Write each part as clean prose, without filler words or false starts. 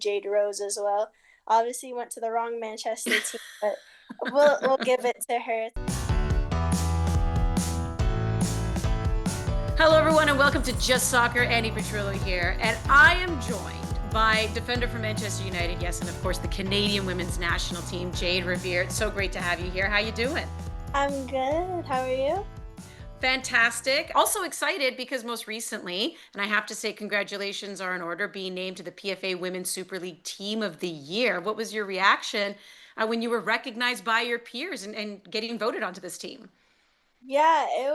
Jade Rose as well. Obviously went to the wrong Manchester team, but we'll give it to her. Hello, everyone, and welcome to Just Soccer. Andi Petrillo here, and I am joined by defender for Manchester United, yes, and of course the Canadian women's national team, Jade Riviere. It's so great to have you here. How you doing? I'm good. How are you? Fantastic. Also excited because most recently, and I have to say congratulations are in order, being named to the PFA Women's Super League Team of the Year. What was your reaction when you were recognized by your peers and getting voted onto this team? Yeah, it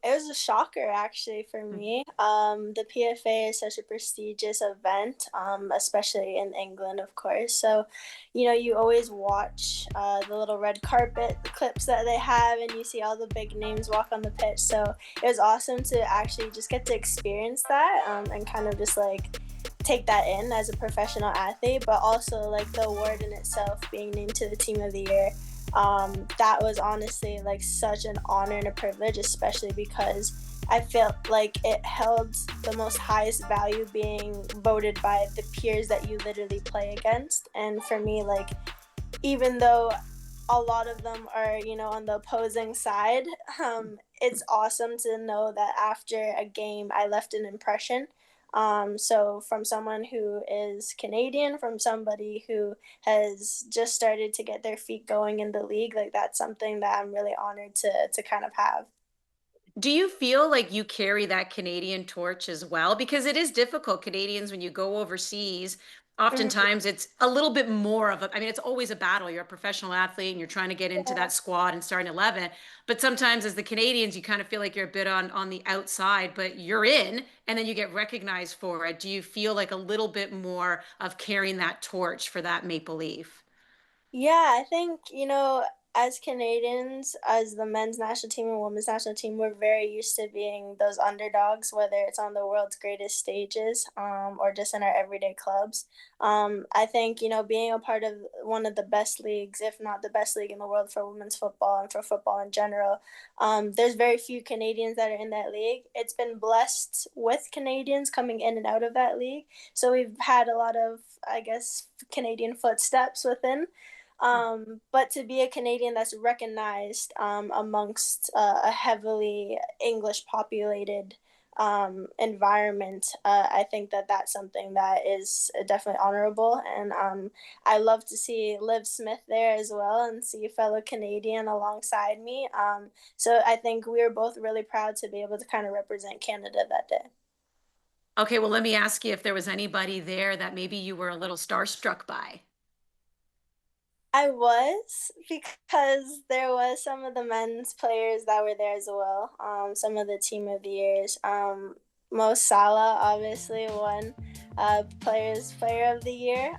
was a shocker actually for me. The PFA is such a prestigious event, especially in England, of course. So, you always watch the little red carpet clips that they have, and you see all the big names walk on the pitch. So it was awesome to actually just get to experience that, and kind of just like take that in as a professional athlete, but also like the award in itself, being named to the Team of the Year. That was honestly like such an honor and a privilege, especially because I felt like it held the most highest value being voted by the peers that you literally play against. And for me, like, even though a lot of them are, on the opposing side, it's awesome to know that after a game, I left an impression. So from someone who is Canadian, from somebody who has just started to get their feet going in the league, like that's something that I'm really honored to kind of have. Do you feel like you carry that Canadian torch as well? Because it is difficult. Canadians, when you go overseas, Mhm. oftentimes it's a little bit more of a, I mean, it's always a battle. You're a professional athlete and you're trying to get into Yeah. that squad and starting 11. But sometimes as the Canadians, you kind of feel like you're a bit on the outside, but you're in and then you get recognized for it. Do you feel like a little bit more of carrying that torch for that Maple Leaf? Yeah, I think, as Canadians, as the men's national team and women's national team, we're very used to being those underdogs, whether it's on the world's greatest stages, or just in our everyday clubs. I think, being a part of one of the best leagues, if not the best league in the world for women's football and for football in general, there's very few Canadians that are in that league. It's been blessed with Canadians coming in and out of that league. So we've had a lot of, I guess, Canadian footsteps within. But to be a Canadian that's recognized amongst a heavily English populated environment, I think that that's something that is definitely honorable. And I love to see Liv Smith there as well and see a fellow Canadian alongside me. So I think we were both really proud to be able to kind of represent Canada that day. Okay, well, let me ask you if there was anybody there that maybe you were a little starstruck by. I was, because there was some of the men's players that were there as well. Some of the team of the years. Mo Salah obviously won players player of the year.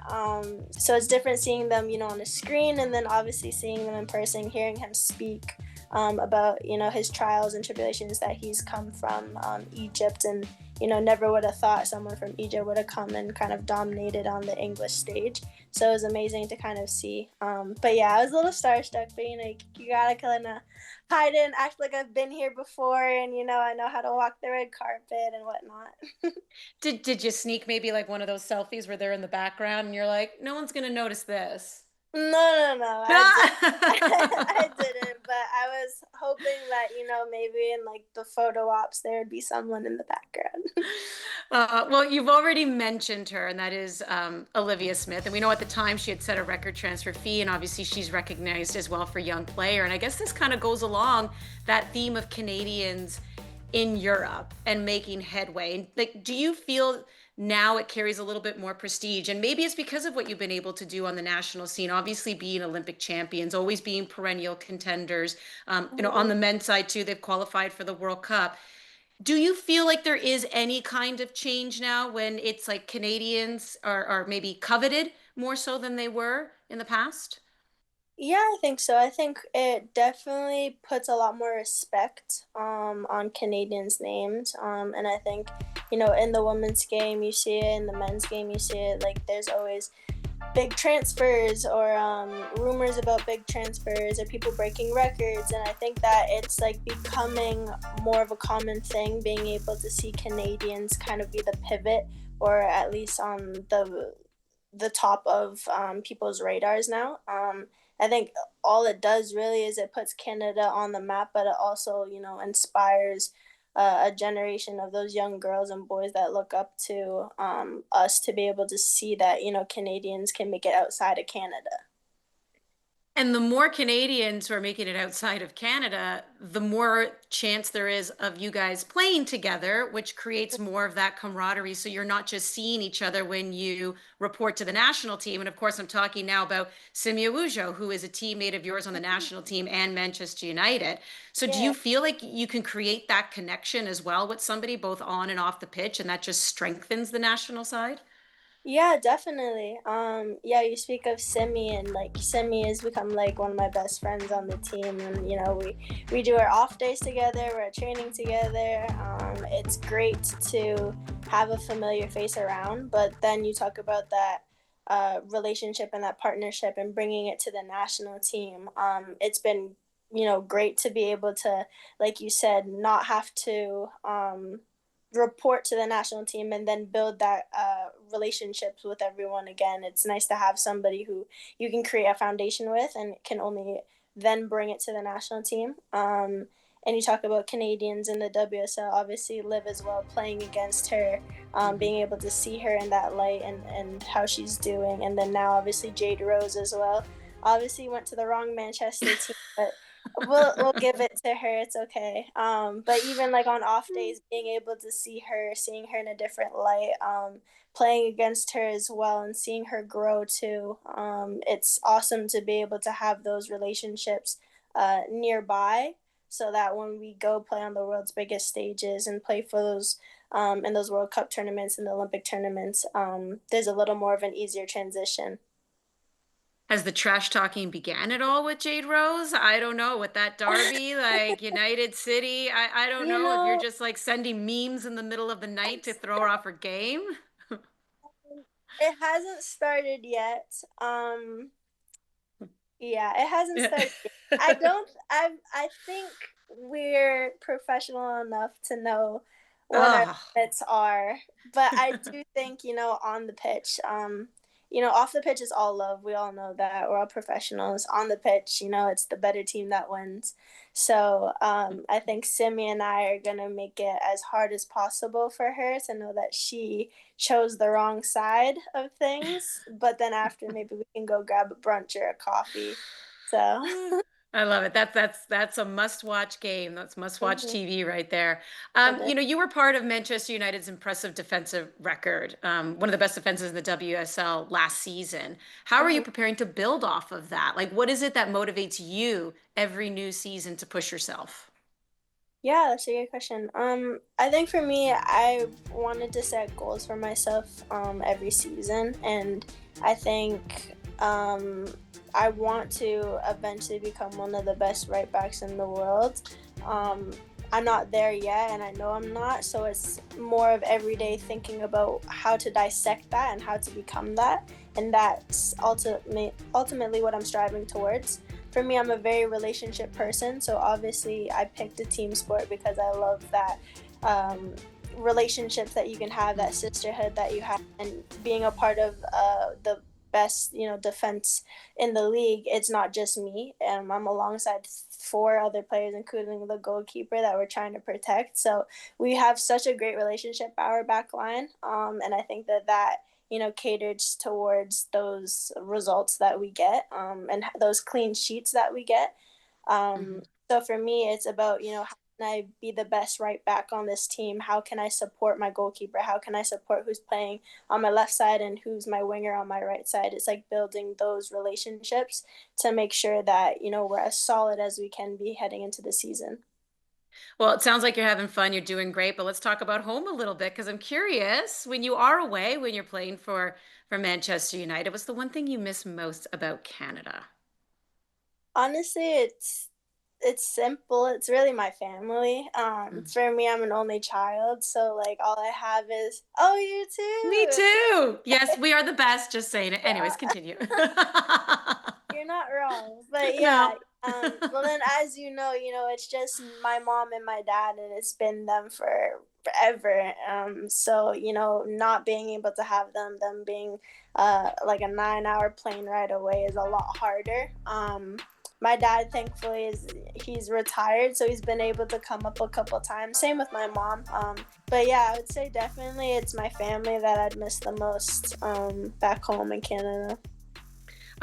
So it's different seeing them, on a screen, and then obviously seeing them in person, hearing him speak about his trials and tribulations that he's come from Egypt, and never would have thought someone from Egypt would have come and kind of dominated on the English stage. So it was amazing to kind of see. But yeah, I was a little starstruck, but you gotta kind of hide it and act like I've been here before, and I know how to walk the red carpet and whatnot. Did you sneak maybe like one of those selfies where they're in the background and you're like, no one's gonna notice this? No, no, no, I did. I didn't, but I was hoping that maybe in like the photo ops there would be someone in the background. Well, you've already mentioned her, and that is Olivia Smith. And we know at the time she had set a record transfer fee, and obviously she's recognized as well for young player. And I guess this kind of goes along that theme of Canadians in Europe and making headway. And like, do you feel now it carries a little bit more prestige? And maybe it's because of what you've been able to do on the national scene, obviously being Olympic champions, always being perennial contenders. On the men's side too, they've qualified for the World Cup. Do you feel like there is any kind of change now when it's like Canadians are maybe coveted more so than they were in the past? Yeah, I think so. I think it definitely puts a lot more respect on Canadians' names. And I think, in the women's game, you see it, in the men's game, you see it. Like, there's always big transfers or rumors about big transfers or people breaking records. And I think that it's like becoming more of a common thing, being able to see Canadians kind of be the pivot, or at least on the top of people's radars now. I think all it does really is it puts Canada on the map, but it also, inspires a generation of those young girls and boys that look up to us to be able to see that, Canadians can make it outside of Canada. And the more Canadians who are making it outside of Canada, the more chance there is of you guys playing together, which creates more of that camaraderie. So you're not just seeing each other when you report to the national team. And of course, I'm talking now about Simi Awujo, who is a teammate of yours on the national team and Manchester United. So do Yeah. you feel like you can create that connection as well with somebody, both on and off the pitch, and that just strengthens the national side? Yeah, definitely. Yeah, you speak of Simi, and like Simi has become like one of my best friends on the team, and we do our off days together, we're training together. It's great to have a familiar face around, but then you talk about that relationship and that partnership and bringing it to the national team. It's been great to be able to, like you said, not have to report to the national team and then build that relationships with everyone again. It's nice to have somebody who you can create a foundation with and can only then bring it to the national team. And you talk about Canadians in the WSL, obviously Liv as well, playing against her, Mhm. being able to see her in that light and how she's doing. And then now obviously Jade Rose as well. Obviously went to the wrong Manchester team, but we'll give it to her. It's okay. But even like on off days, being able to see her, seeing her in a different light, playing against her as well, and seeing her grow too. It's awesome to be able to have those relationships nearby, so that when we go play on the world's biggest stages and play for those in those World Cup tournaments and the Olympic tournaments, there's a little more of an easier transition. Has the trash talking began at all with Jade Rose? I don't know. With that derby, like United City, I don't you know if you're know, just like sending memes in the middle of the night to throw her off her game. it hasn't started yet. Yeah, it hasn't Yeah. started yet. I don't I think we're professional enough to know what our Oh, limits are. But I do think, on the pitch, off the pitch is all love. We all know that. We're all professionals. On the pitch, it's the better team that wins. So I think Simi and I are gonna make it as hard as possible for her to know that she chose the wrong side of things. But then after, maybe we can go grab a brunch or a coffee. So, I love it. That's a must-watch game. That's must-watch mhm, TV right there. it is. You were part of Manchester United's impressive defensive record, one of the best defenses in the WSL last season. How are you Mhm. preparing to build off of that? Like, what is it that motivates you every new season to push yourself? Yeah, that's a good question. I think for me, I wanted to set goals for myself every season, and I think I want to eventually become one of the best right backs in the world. Um, I'm not there yet, and I know I'm not. So it's more of every day thinking about how to dissect that and how to become that, and that's ultimately what I'm striving towards. For me, I'm a very relationship person, so obviously I picked a team sport because I love that um, relationships that you can have, that sisterhood that you have, and being a part of the best, defense in the league. It's not just me. I'm alongside four other players, including the goalkeeper that we're trying to protect. So we have such a great relationship, our back line, and I think that caters towards those results that we get, and those clean sheets that we get. Mhm. So for me, it's about, how can I be the best right back on this team? How can I support my goalkeeper? How can I support who's playing on my left side and who's my winger on my right side? It's like building those relationships to make sure that, we're as solid as we can be heading into the season. Well, it sounds like you're having fun. You're doing great, but let's talk about home a little bit because I'm curious, when you are away, when you're playing for Manchester United, what's the one thing you miss most about Canada? Honestly, it's simple. It's really my family. Mm. For me, I'm an only child, so like all I have is, oh, you Me too. too. Yes, we are the best. Just saying it. Anyways, Yeah, continue. you're not wrong. But yeah, No. Well then, as it's just my mom and my dad, and it's been them for forever. So not being able to have them being like a 9 hour plane ride away is a lot harder. My dad, thankfully, he's retired, so he's been able to come up a couple times. Same with my mom. But yeah, I would say definitely it's my family that I'd miss the most back home in Canada.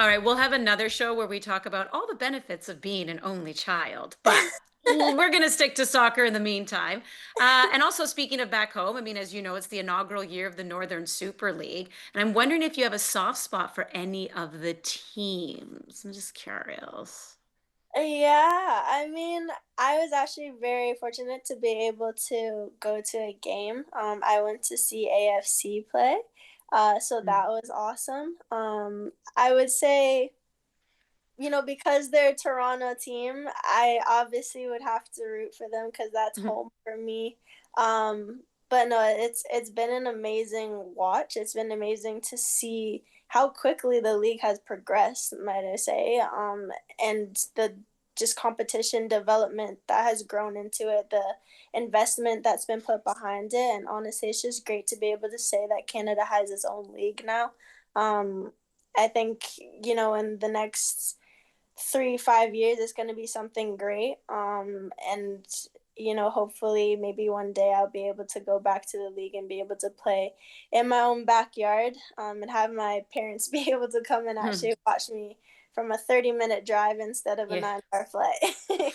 All right, we'll have another show where we talk about all the benefits of being an only child, but we're going to stick to soccer in the meantime. And also, speaking of back home, I mean, as you know, it's the inaugural year of the Northern Super League. And I'm wondering if you have a soft spot for any of the teams. I'm just curious. Yeah, I mean, I was actually very fortunate to be able to go to a game. I went to see AFC play, so Mm. that was awesome. I would say, because they're a Toronto team, I obviously would have to root for them because that's home for me. But no, it's been an amazing watch. It's been amazing to see how quickly the league has progressed, might I say, and the just competition development that has grown into it, the investment that's been put behind it, and honestly, it's just great to be able to say that Canada has its own league now. Um, I think in the next 3 5 years it's going to be something great, and hopefully maybe one day I'll be able to go back to the league and be able to play in my own backyard, and have my parents be able to come and actually watch me from a 30-minute drive instead of a Yeah. 9 hour flight.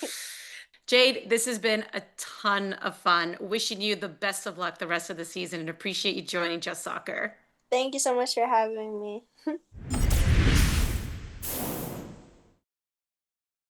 Jade, this has been a ton of fun. Wishing you the best of luck the rest of the season and appreciate you joining Just Soccer. Thank you so much for having me.